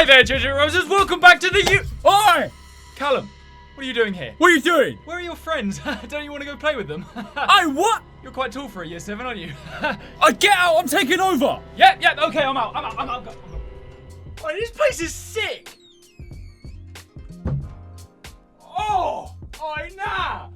there, Ginger Roses. Welcome back to the Oi! Callum, what are you doing here? What are you doing? Where are your friends? Don't you want to go play with them? Hey, what? You're quite tall for a year 7, aren't you? Get out, I'm taking over. Yep, okay, I'm out. Go. Oh, this place is sick. Oh, nah.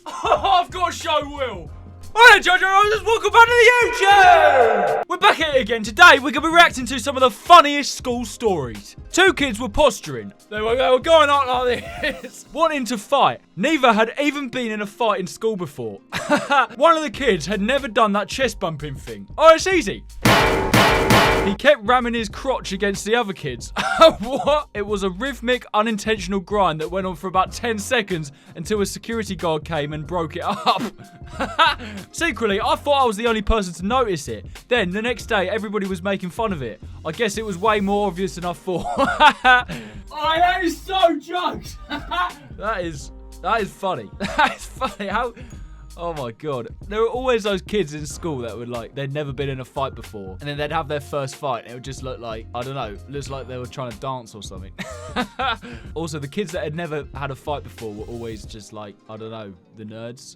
Oh, I've got to show Will. Alright, Jojo Roses, welcome back to the YouTube! We're back at it again. Today, we're going to be reacting to some of the funniest school stories. 2 kids were posturing. They were going on like this, wanting to fight. Neither had even been in a fight in school before. One of the kids had never done that chest bumping thing. Oh, it's easy. He kept ramming his crotch against the other kids. What? It was a rhythmic, unintentional grind that went on for about 10 seconds until a security guard came and broke it up. Secretly, I thought I was the only person to notice it. Then, the next day, everybody was making fun of it. I guess it was way more obvious than I thought. Oh, that is so jokes. That is funny. That is funny. How... Oh my god. There were always those kids in school that would they'd never been in a fight before. And then they'd have their first fight and it would just look like, I don't know, looks like they were trying to dance or something. Also, the kids that had never had a fight before were always just I don't know, the nerds.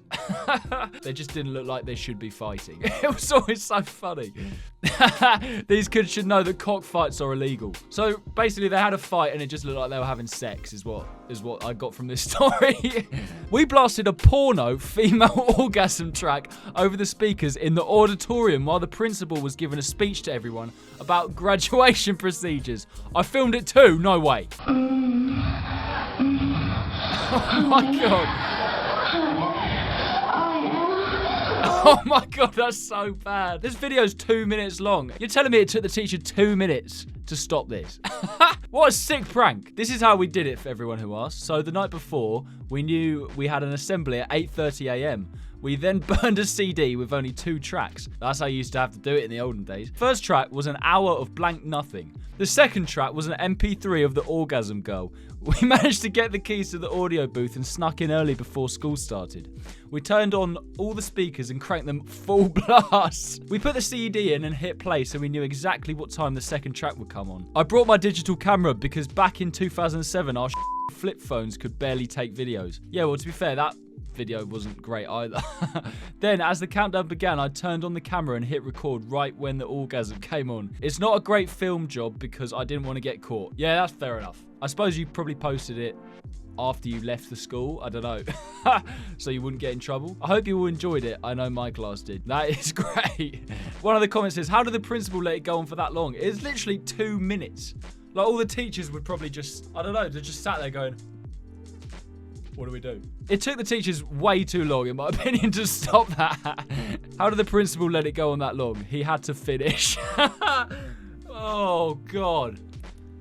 They just didn't look like they should be fighting. It was always so funny. These kids should know that cockfights are illegal. So basically they had a fight and it just looked like they were having sex is what I got from this story. We blasted a porno female orgasm track over the speakers in the auditorium while the principal was giving a speech to everyone about graduation procedures. I filmed it too, no way. Oh my god. Oh my god, that's so bad. This video's 2 minutes long. You're telling me it took the teacher 2 minutes to stop this? What a sick prank. This is how we did it for everyone who asked. So the night before, we knew we had an assembly at 8:30 a.m. We then burned a CD with only 2 tracks. That's how you used to have to do it in the olden days. First track was an hour of blank nothing. The second track was an MP3 of the Orgasm Girl. We managed to get the keys to the audio booth and snuck in early before school started. We turned on all the speakers and cranked them full blast. We put the CD in and hit play so we knew exactly what time the second track would come on. I brought my digital camera because back in 2007 our flip phones could barely take videos. Yeah, well, to be fair, that video wasn't great either. Then, as the countdown began, I turned on the camera and hit record right when the orgasm came on. It's not a great film job because I didn't want to get caught. Yeah, that's fair enough. I suppose you probably posted it after you left the school. I don't know. So you wouldn't get in trouble. I hope you all enjoyed it. I know my class did. That is great. One of the comments says, how did the principal let it go on for that long? It's literally 2 minutes. Like, all the teachers would probably just, I don't know, they just sat there going, what do we do? It took the teachers way too long, in my opinion, to stop that. How did the principal let it go on that long? He had to finish. Oh, God.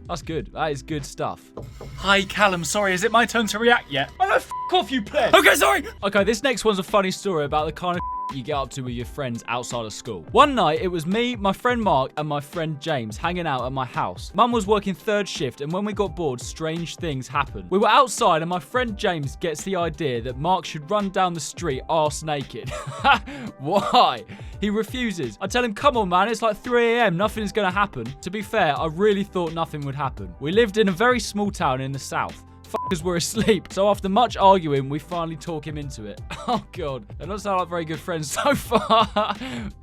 That's good. That is good stuff. Hi, Callum. Sorry, is it my turn to react yet? Oh, no, f*** off, you pleb. Okay, sorry. Okay, this next one's a funny story about the kind of you get up to with your friends outside of school. One night, it was me, my friend Mark, and my friend James hanging out at my house. Mum was working 3rd shift, and when we got bored, strange things happened. We were outside, and my friend James gets the idea that Mark should run down the street arse naked. Why? He refuses. I tell him, come on, man, it's like 3 a.m, nothing's gonna happen. To be fair, I really thought nothing would happen. We lived in a very small town in the south. Fuckers were asleep, so after much arguing, we finally talk him into it. Oh god, they don't sound like very good friends so far.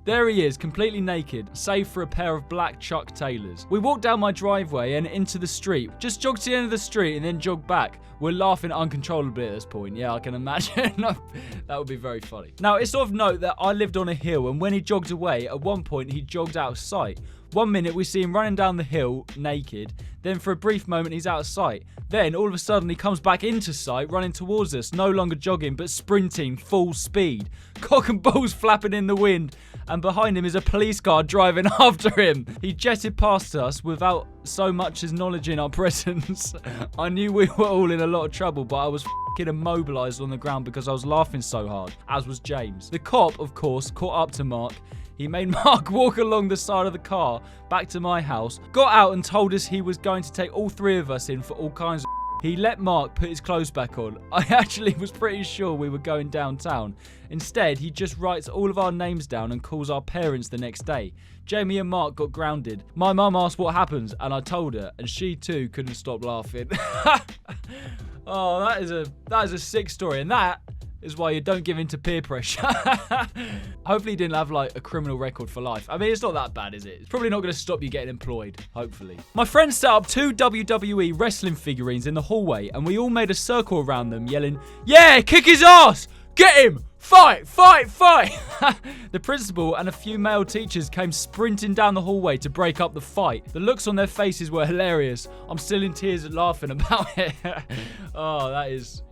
There he is, completely naked, save for a pair of black Chuck Taylors. We walked down my driveway and into the street, just jogged to the end of the street and then jogged back. We're laughing uncontrollably at this point. Yeah, I can imagine. That would be very funny. Now, it's of note that I lived on a hill, and when he jogged away, at one point he jogged out of sight. 1 minute we see him running down the hill naked, then for a brief moment he's out of sight. Then all of a sudden he comes back into sight, running towards us, no longer jogging but sprinting full speed. Cock and balls flapping in the wind, and behind him is a police car driving after him. He jetted past us without so much as acknowledging our presence. I knew we were all in a lot of trouble, but I was f***ing immobilised on the ground because I was laughing so hard, as was James. The cop, of course, caught up to Mark. He made Mark walk along the side of the car back to my house, got out and told us he was going to take all 3 of us in for all kinds of He let Mark put his clothes back on. I actually was pretty sure we were going downtown. Instead, he just writes all of our names down and calls our parents the next day. Jamie and Mark got grounded. My mum asked what happens, and I told her, and she too couldn't stop laughing. Oh, that is a sick story, and that is why you don't give in to peer pressure. Hopefully he didn't have like a criminal record for life. I mean, it's not that bad, is it? It's probably not going to stop you getting employed, hopefully. My friend set up 2 WWE wrestling figurines in the hallway, and we all made a circle around them yelling, "Yeah, kick his ass! Get him! Fight, fight, fight!" The principal and a few male teachers came sprinting down the hallway to break up the fight. The looks on their faces were hilarious. I'm still in tears laughing about it. Oh, that is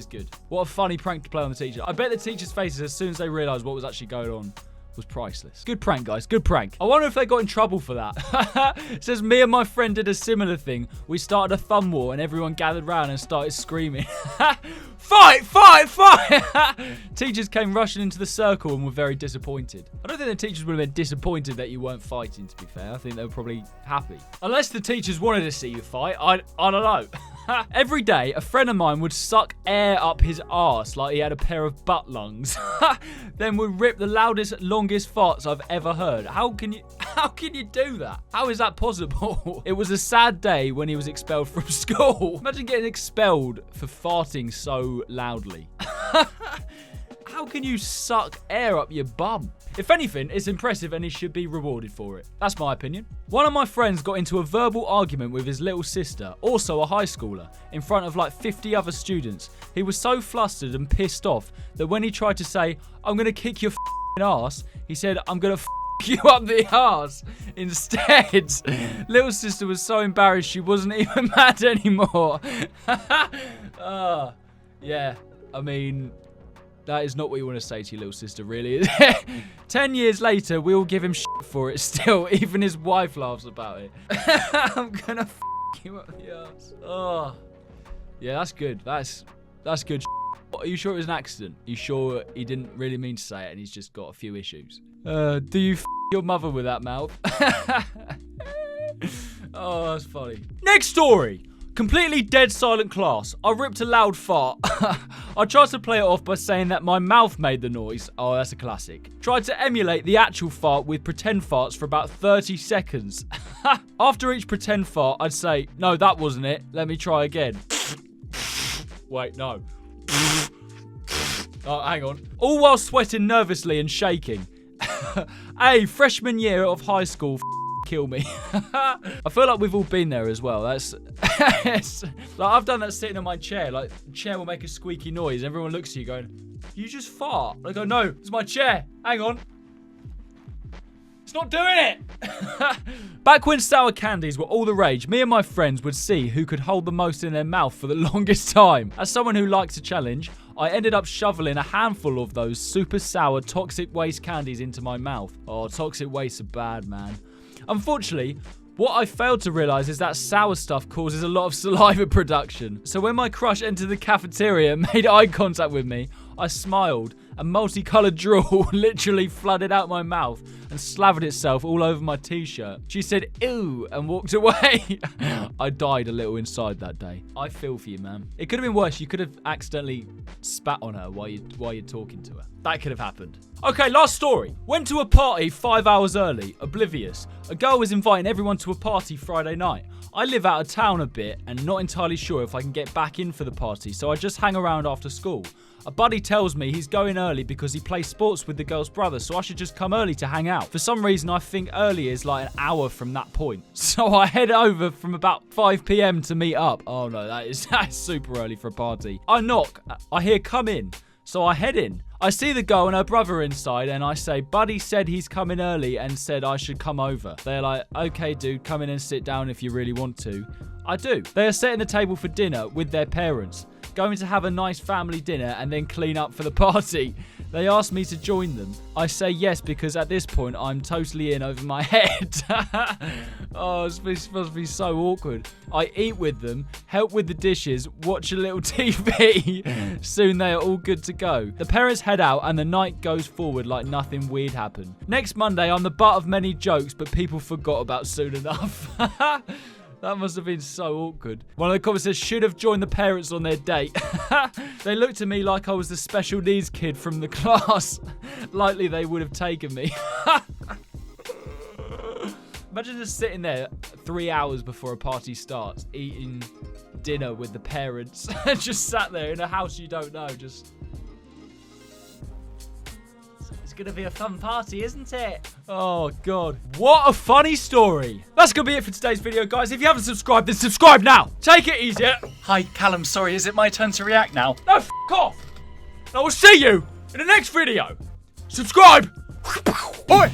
good. What a funny prank to play on the teacher. I bet the teachers' faces as soon as they realised what was actually going on was priceless. Good prank, guys. Good prank. I wonder if they got in trouble for that. It says, me and my friend did a similar thing. We started a thumb war and everyone gathered round and started screaming. Fight, fight, fight! Teachers came rushing into the circle and were very disappointed. I don't think the teachers would have been disappointed that you weren't fighting, to be fair. I think they were probably happy. Unless the teachers wanted to see you fight. I don't know. Every day, a friend of mine would suck air up his arse like he had a pair of butt lungs. Then would rip the loudest, longest farts I've ever heard. How can you do that? How is that possible? It was a sad day when he was expelled from school. Imagine getting expelled for farting so loudly. How can you suck air up your bum? If anything, it's impressive and he should be rewarded for it. That's my opinion. One of my friends got into a verbal argument with his little sister, also a high schooler, in front of like 50 other students. He was so flustered and pissed off that when he tried to say, "I'm going to kick your ass," he said, "I'm going to you up the arse." Instead, little sister was so embarrassed she wasn't even mad anymore. Yeah, I mean, that is not what you want to say to your little sister, really, is it? 10 years later, we all give him shit for it still. Even his wife laughs about it. I'm gonna you up the arse. Oh, yeah, that's good. That's good. Are you sure it was an accident? Are you sure he didn't really mean to say it and he's just got a few issues? Do you your mother with that mouth? Oh, that's funny. Next story. Completely dead silent class. I ripped a loud fart. I tried to play it off by saying that my mouth made the noise. Oh, that's a classic. Tried to emulate the actual fart with pretend farts for about 30 seconds. After each pretend fart, I'd say, "No, that wasn't it. Let me try again." Wait, no. Oh, hang on. All while sweating nervously and shaking. Hey, freshman year of high school, kill me. I feel like we've all been there as well. That's like I've done that sitting on my chair. Like the chair will make a squeaky noise. Everyone looks at you going, "You just fart." I go, "No, it's my chair. Hang on. It's not doing it." Back when sour candies were all the rage, me and my friends would see who could hold the most in their mouth for the longest time. As someone who likes a challenge, I ended up shoveling a handful of those super sour toxic waste candies into my mouth. Oh, toxic waste are bad, man. Unfortunately, what I failed to realise is that sour stuff causes a lot of saliva production. So when my crush entered the cafeteria and made eye contact with me, I smiled and multicoloured drool literally flooded out my mouth and slathered itself all over my t-shirt. She said, "Ew," and walked away. I died a little inside that day. I feel for you, man. It could have been worse. You could have accidentally spat on her while you're talking to her. That could have happened. Okay, last story. Went to a party 5 hours early, oblivious. A girl was inviting everyone to a party Friday night. I live out of town a bit and not entirely sure if I can get back in for the party, so I just hang around after school. A buddy tells me he's going early because he plays sports with the girl's brother, so I should just come early to hang out. For some reason, I think early is like an hour from that point. So I head over from about 5 p.m. to meet up. Oh no, that's super early for a party. I knock. I hear "come in." So I head in. I see the girl and her brother inside and I say, "Buddy said he's coming early and said I should come over." They're like, "Okay, dude, come in and sit down if you really want to." I do. They are setting the table for dinner with their parents, going to have a nice family dinner and then clean up for the party. They ask me to join them. I say yes because at this point I'm totally in over my head. Oh, it's supposed to be so awkward. I eat with them, help with the dishes, watch a little TV. Soon they are all good to go. The parents head out and the night goes forward like nothing weird happened. Next Monday I'm the butt of many jokes, but people forgot about soon enough. That must have been so awkward. One of the comments says, should have joined the parents on their date. They looked at me like I was the special needs kid from the class. Likely they would have taken me. Imagine just sitting there 3 hours before a party starts, eating dinner with the parents. Just sat there in a house you don't know, just... It's gonna be a fun party, isn't it? Oh, God. What a funny story. That's gonna be it for today's video, guys. If you haven't subscribed, then subscribe now. Take it easy. Hi, Callum, sorry, is it my turn to react now? No, f*** off. I will see you in the next video. Subscribe. Oi,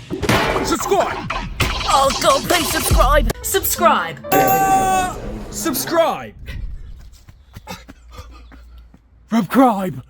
subscribe. Oh God, please subscribe! Subscribe! Subscribe. Subscribe.